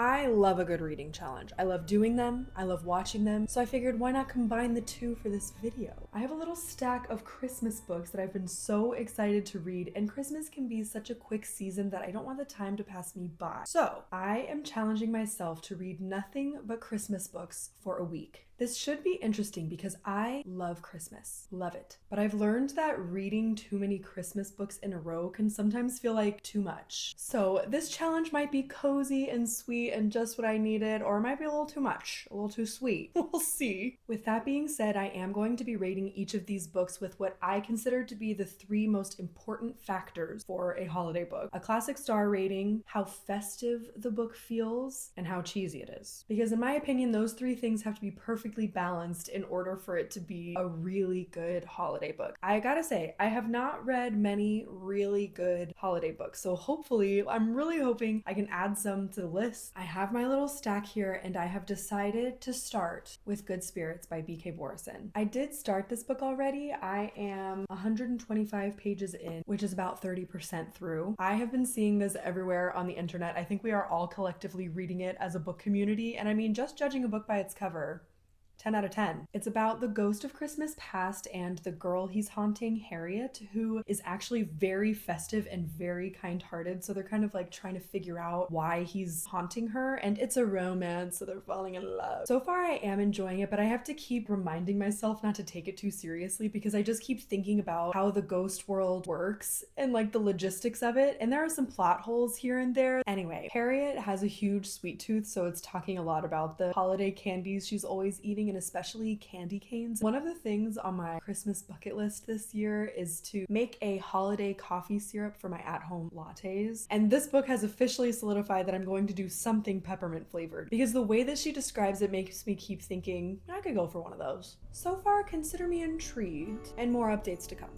I love a good reading challenge. I love doing them, I love watching them, so I figured why not combine the two for this video. I have a little stack of Christmas books that I've been so excited to read, and Christmas can be such a quick season that I don't want the time to pass me by. So I am challenging myself to read nothing but Christmas books for a week. This should be interesting because I love Christmas, love it. But I've learned that reading too many Christmas books in a row can sometimes feel like too much. So this challenge might be cozy and sweet and just what I needed, or it might be a little too much, a little too sweet. We'll see. With that being said, I am going to be rating each of these books with what I consider to be the 3 most important factors for a holiday book. A classic star rating, how festive the book feels, and how cheesy it is. Because in my opinion, those 3 things have to be perfectly balanced in order for it to be a really good holiday book. I gotta say, I have not read many really good holiday books, so hopefully, I'm really hoping I can add some to the list. I have my little stack here, and I have decided to start with Good Spirits by B.K. Borison. I did start this book already. I am 125 pages in, which is about 30% through. I have been seeing this everywhere on the internet. I think we are all collectively reading it as a book community, and I mean, just judging a book by its cover, 10 out of 10. It's about the ghost of Christmas past and the girl he's haunting, Harriet, who is actually very festive and very kind-hearted. So they're kind of like trying to figure out why he's haunting her. And it's a romance, so they're falling in love. So far, I am enjoying it, but I have to keep reminding myself not to take it too seriously because I just keep thinking about how the ghost world works and like the logistics of it. And there are some plot holes here and there. Anyway, Harriet has a huge sweet tooth, so it's talking a lot about the holiday candies she's always eating, and especially candy canes. One of the things on my Christmas bucket list this year is to make a holiday coffee syrup for my at-home lattes. And this book has officially solidified that I'm going to do something peppermint flavored because the way that she describes it makes me keep thinking I could go for one of those. So far, consider me intrigued, and more updates to come.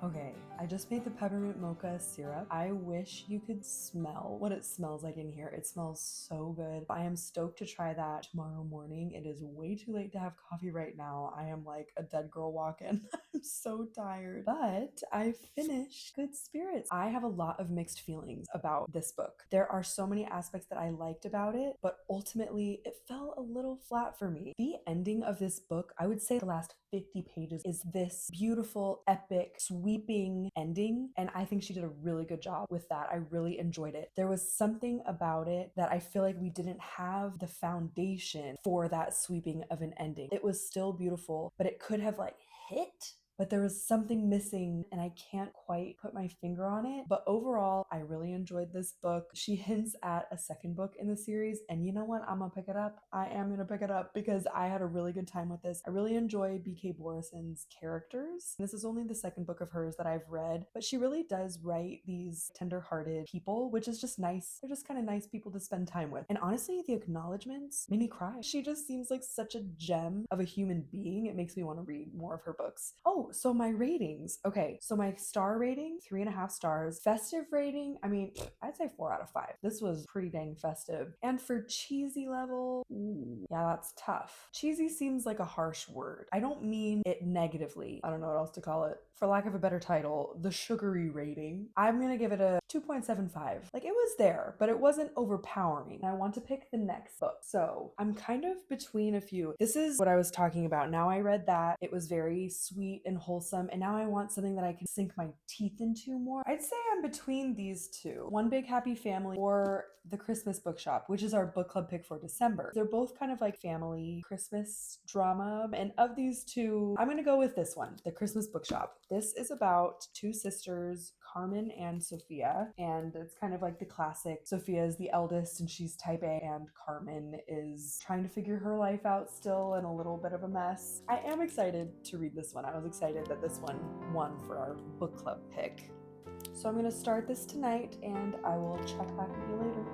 Okay, I just made the peppermint mocha syrup. I wish you could smell what it smells like in here. It smells so good. I am stoked to try that tomorrow morning. It is way too late to have coffee right now. I am like a dead girl walking. I'm so tired. But I finished Good Spirits. I have a lot of mixed feelings about this book. There are so many aspects that I liked about it, but ultimately it fell a little flat for me. The ending of this book, I would say the last 50 pages, is this beautiful, epic, sweeping ending, and I think she did a really good job with that. I really enjoyed it. There was something about it that I feel like we didn't have the foundation for that sweeping of an ending. It was still beautiful, but it could have like hit, but there was something missing and I can't quite put my finger on it. But overall, I really enjoyed this book. She hints at a second book in the series, and you know what? I'm gonna pick it up. I am gonna pick it up because I had a really good time with this. I really enjoy B.K. Borison's characters. This is only the second book of hers that I've read, but she really does write these tender-hearted people, which is just nice. They're just kind of nice people to spend time with. And honestly, the acknowledgments made me cry. She just seems like such a gem of a human being. It makes me want to read more of her books. Oh, so my ratings. Okay, so my star rating, 3.5 stars. Festive rating, I mean, I'd say 4 out of 5. This was pretty dang festive. And for cheesy level, ooh, yeah, that's tough. Cheesy seems like a harsh word. I don't mean it negatively. I don't know what else to call it. For lack of a better title, the sugary rating, I'm gonna give it a 2.75. Like, it was there, but it wasn't overpowering. I want to pick the next book. So I'm kind of between a few. This is what I was talking about. Now I read that. It was very sweet and wholesome, and now I want something that I can sink my teeth into more. I'd say I'm between these two. One Big Happy Family or The Christmas Bookshop, which is our book club pick for December. They're both kind of like family Christmas drama, and of these two, I'm gonna go with this one, The Christmas Bookshop. This is about 2 sisters, Carmen and Sophia, and it's kind of like the classic. Sophia is the eldest and she's type A, and Carmen is trying to figure her life out still and a little bit of a mess. I am excited to read this one. I was excited that this one won for our book club pick. So I'm going to start this tonight and I will check back with you later.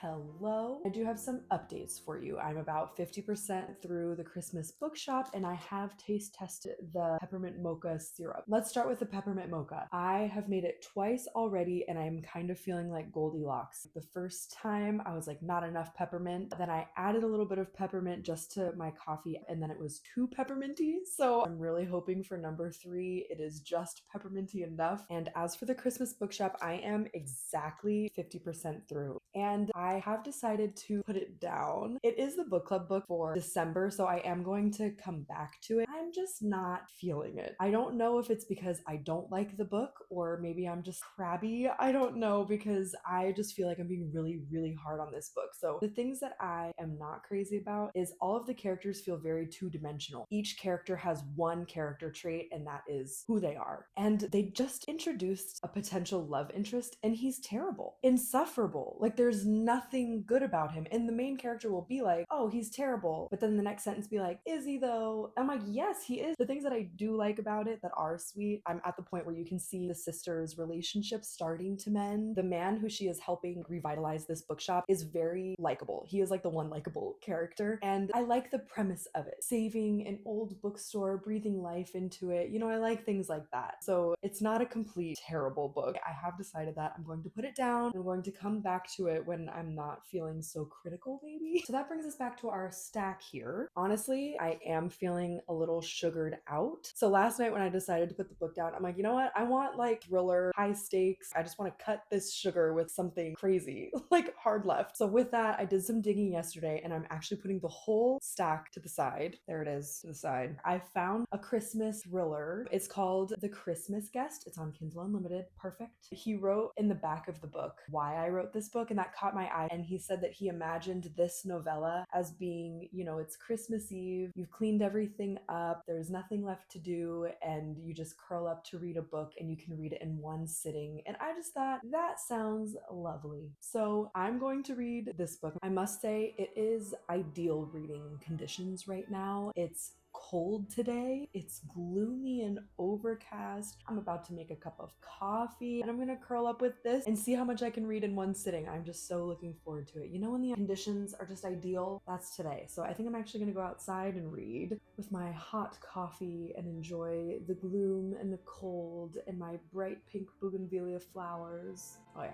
Hello. I do have some updates for you. I'm about 50% through the Christmas Bookshop and I have taste tested the peppermint mocha syrup. Let's start with the peppermint mocha. I have made it twice already and I'm kind of feeling like Goldilocks. The first time I was like, not enough peppermint. Then I added a little bit of peppermint just to my coffee and then it was too pepperminty. So I'm really hoping for number 3, it is just pepperminty enough. And as for the Christmas Bookshop, I am exactly 50% through. And I have decided to put it down. It is the book club book for December, so I am going to come back to it. I'm just not feeling it. I don't know if it's because I don't like the book or maybe I'm just crabby. I don't know because I just feel like I'm being really, really hard on this book. So the things that I am not crazy about is all of the characters feel very two-dimensional. Each character has one character trait and that is who they are. And they just introduced a potential love interest and he's terrible, insufferable. Like there's nothing good about him. And the main character will be like, oh, he's terrible. But then the next sentence be like, is he though? I'm like, yes, he is. The things that I do like about it that are sweet, I'm at the point where you can see the sisters' relationship starting to mend. The man who she is helping revitalize this bookshop is very likable. He is like the one likable character. And I like the premise of it. Saving an old bookstore, breathing life into it. You know, I like things like that. So it's not a complete terrible book. I have decided that I'm going to put it down. I'm going to come back to it when I'm not feeling so critical, maybe. So that brings us back to our stack here. Honestly, I am feeling a little sugared out. So last night when I decided to put the book down, I'm like, you know what? I want like thriller, high stakes. I just want to cut this sugar with something crazy, like hard left. So with that, I did some digging yesterday and I'm actually putting the whole stack to the side. There it is, to the side. I found a Christmas thriller. It's called The Christmas Guest. It's on Kindle Unlimited. Perfect. He wrote in the back of the book why I wrote this book and that caught my eye. And he said that he imagined this novella as being, you know, it's Christmas Eve, you've cleaned everything up, there's nothing left to do, and you just curl up to read a book and you can read it in one sitting. And I just thought that sounds lovely. So I'm going to read this book. I must say it is ideal reading conditions right now. It's cold today. It's gloomy and overcast. I'm about to make a cup of coffee and I'm gonna curl up with this and see how much I can read in one sitting. I'm just so looking forward to it. You know, when the conditions are just ideal, that's today. So I think I'm actually gonna go outside and read with my hot coffee and enjoy the gloom and the cold and my bright pink bougainvillea flowers. Oh yeah,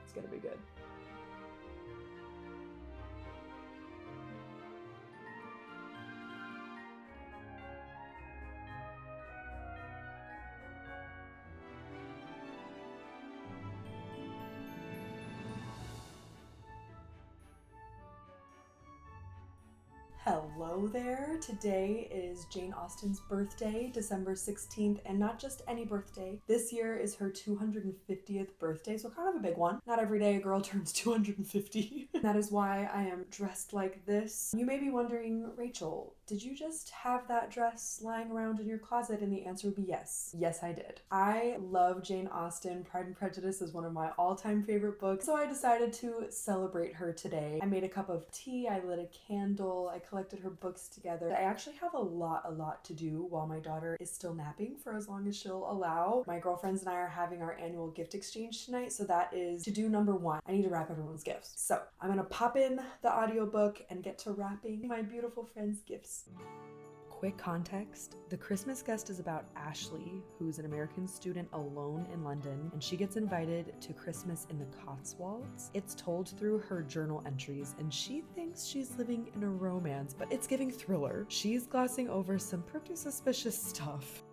it's gonna be good. Hello there. Today is Jane Austen's birthday, December 16th, and not just any birthday. This year is her 250th birthday, so kind of a big one. Not every day a girl turns 250. That is why I am dressed like this. You may be wondering, Rachel, did you just have that dress lying around in your closet? And the answer would be yes. Yes, I did. I love Jane Austen. Pride and Prejudice is one of my all-time favorite books, so I decided to celebrate her today. I made a cup of tea, I lit a candle, I collected her books together. I actually have a lot to do while my daughter is still napping for as long as she'll allow. My girlfriends and I are having our annual gift exchange tonight, so that is to do number 1. I need to wrap everyone's gifts. So I'm gonna pop in the audiobook and get to wrapping my beautiful friends' gifts. Quick context, The Christmas Guest is about Ashley, who's an American student alone in London, and she gets invited to Christmas in the Cotswolds. It's told through her journal entries, and she thinks she's living in a romance, but it's giving thriller. She's glossing over some pretty suspicious stuff.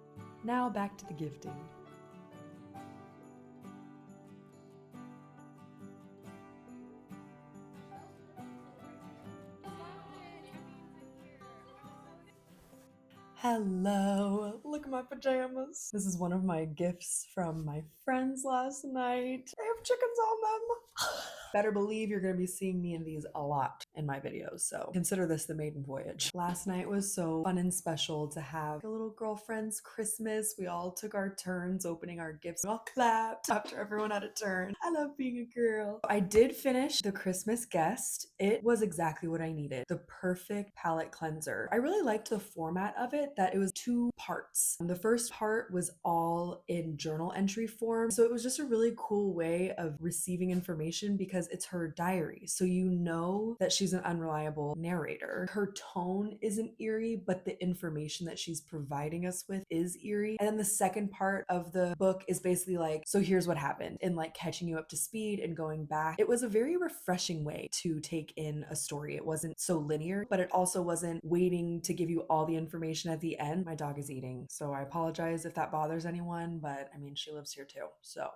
Now back to the gifting. Hello, look at my pajamas. This is one of my gifts from my friends last night. They have chickens on them. Better believe you're going to be seeing me in these a lot in my videos, so consider this the maiden voyage. Last night was so fun and special to have a little girlfriend's Christmas. We all took our turns opening our gifts. We all clapped after everyone had a turn. I love being a girl. I did finish The Christmas Guest. It was exactly what I needed. The perfect palette cleanser. I really liked the format of it, that it was 2 parts. The first part was all in journal entry form, so it was just a really cool way of receiving information because it's her diary. So you know that she's an unreliable narrator. Her tone isn't eerie, but the information that she's providing us with is eerie. And then the second part of the book is basically like, so here's what happened, and like catching you up to speed and going back. It was a very refreshing way to take in a story. It wasn't so linear, but it also wasn't waiting to give you all the information at the end. My dog is eating, so I apologize if that bothers anyone, but I mean, she lives here too, so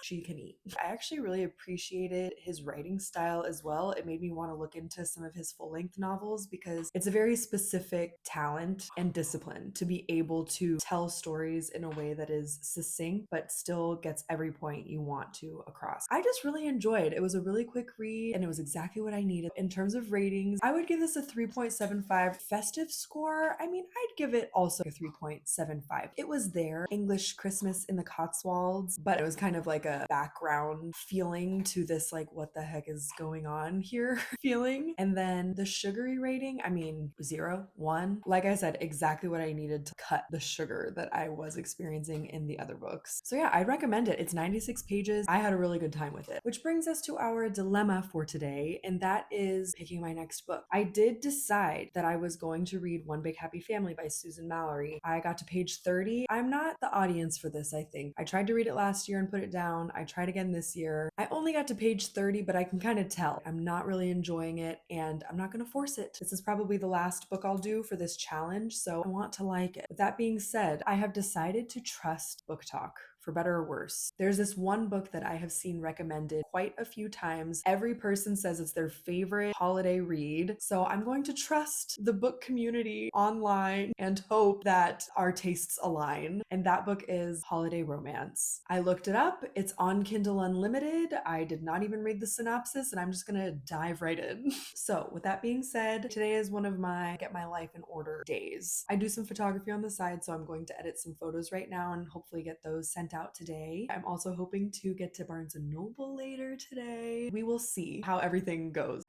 she can eat. I actually really appreciated his writing style as well. It made me want to look into some of his full-length novels because it's a very specific talent and discipline to be able to tell stories in a way that is succinct but still gets every point you want to across. I just really enjoyed. It was a really quick read and it was exactly what I needed. In terms of ratings, I would give this a 3.75. Festive score, I mean, I'd give it also a 3.75. It was there. English Christmas in the Cotswolds, but it was kind of like a background feeling to this, like, what the heck is going on here feeling. And then the sugary rating, I mean, 0, 1. Like I said, exactly what I needed to cut the sugar that I was experiencing in the other books. So yeah, I'd recommend it. It's 96 pages. I had a really good time with it. Which brings us to our dilemma for today, and that is picking my next book. I did decide that I was going to read One Big Happy Family by Susan Mallery. I got to page 30. I'm not the audience for this, I think. I tried to read it last year and put it down. I tried again this year. I only got to page 30, but I can kind of tell I'm not really enjoying it, and I'm not going to force it. This is probably the last book I'll do for this challenge, so I want to like it. With that being said, I have decided to trust Book Talk, for better or worse. There's this one book that I have seen recommended quite a few times. Every person says it's their favorite holiday read. So I'm going to trust the book community online and hope that our tastes align. And that book is Holiday Romance. I looked it up. It's on Kindle Unlimited. I did not even read the synopsis, and I'm just gonna dive right in. So with that being said, today is one of my get my life in order days. I do some photography on the side, so I'm going to edit some photos right now and hopefully get those sent out today. I'm also hoping to get to Barnes& Noble later today. We will see how everything goes.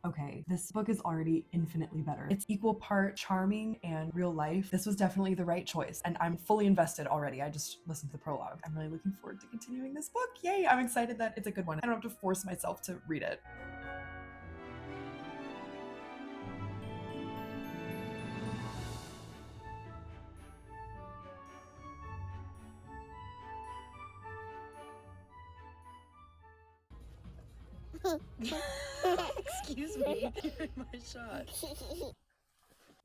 Okay, this book is already infinitely better. It's equal part charming and real life. This was definitely the right choice, and I'm fully invested already. I just listened to the prologue. I'm really looking forward to continuing this book. Yay! I'm excited that it's a good one. I don't have to force myself to read it. Excuse me, you're in my shot.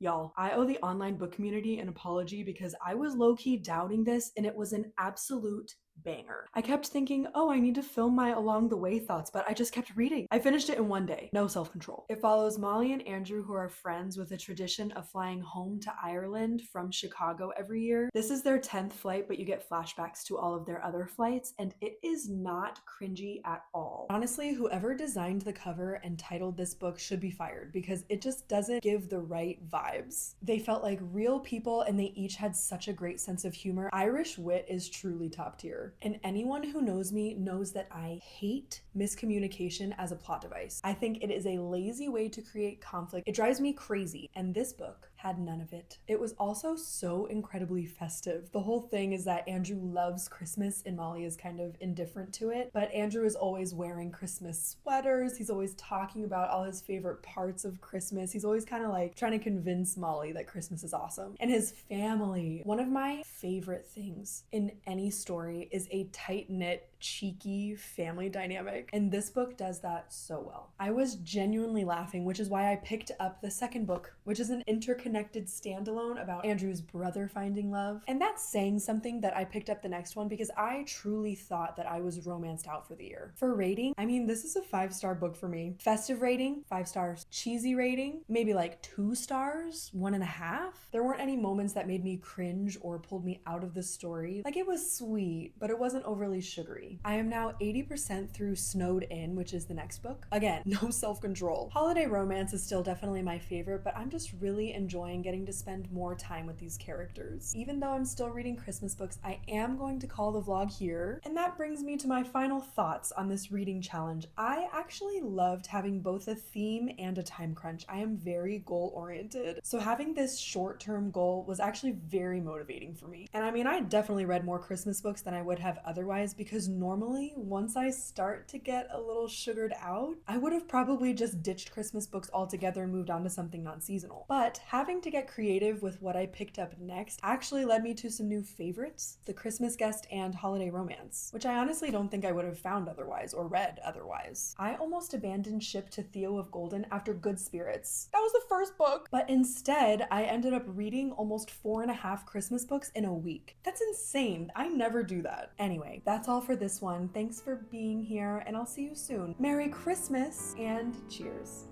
Y'all, I owe the online book community an apology because I was low-key doubting this and it was an absolute banger. I kept thinking, oh, I need to film my along the way thoughts, but I just kept reading. I finished it in one day. No self-control. It follows Molly and Andrew, who are friends with a tradition of flying home to Ireland from Chicago every year. This is their 10th flight, but you get flashbacks to all of their other flights, and it is not cringy at all. Honestly, whoever designed the cover and titled this book should be fired because it just doesn't give the right vibes. They felt like real people and they each had such a great sense of humor. Irish wit is truly top tier. And anyone who knows me knows that I hate miscommunication as a plot device. I think it is a lazy way to create conflict. It drives me crazy, and this book had none of it. It was also so incredibly festive. The whole thing is that Andrew loves Christmas and Molly is kind of indifferent to it, but Andrew is always wearing Christmas sweaters. He's always talking about all his favorite parts of Christmas. He's always kind of like trying to convince Molly that Christmas is awesome. And his family. One of my favorite things in any story is a tight-knit, cheeky family dynamic, and this book does that so well. I was genuinely laughing, which is why I picked up the second book, which is an interconnected standalone about Andrew's brother finding love. And that's saying something that I picked up the next one because I truly thought that I was romanced out for the year. For rating, I mean, this is a 5-star book for me. Festive rating, 5 stars. Cheesy rating, maybe like 2 stars, 1.5. There weren't any moments that made me cringe or pulled me out of the story. Like, it was sweet, but it wasn't overly sugary. I am now 80% through Snowed In, which is the next book. Again, no self-control. Holiday Romance is still definitely my favorite, but I'm just really enjoying enjoying getting to spend more time with these characters. Even though I'm still reading Christmas books, I am going to call the vlog here. And that brings me to my final thoughts on this reading challenge. I actually loved having both a theme and a time crunch. I am very goal oriented. So having this short-term goal was actually very motivating for me. And I mean, I definitely read more Christmas books than I would have otherwise, because normally once I start to get a little sugared out, I would have probably just ditched Christmas books altogether and moved on to something non-seasonal. But having to get creative with what I picked up next actually led me to some new favorites, The Christmas Guest and Holiday Romance, which I honestly don't think I would have found otherwise or read otherwise. I almost abandoned ship to Theo of Golden after Good Spirits. That was the first book, but instead I ended up reading almost 4.5 Christmas books in a week. That's insane. I never do that. Anyway, that's all for this one. Thanks for being here, and I'll see you soon. Merry Christmas and cheers.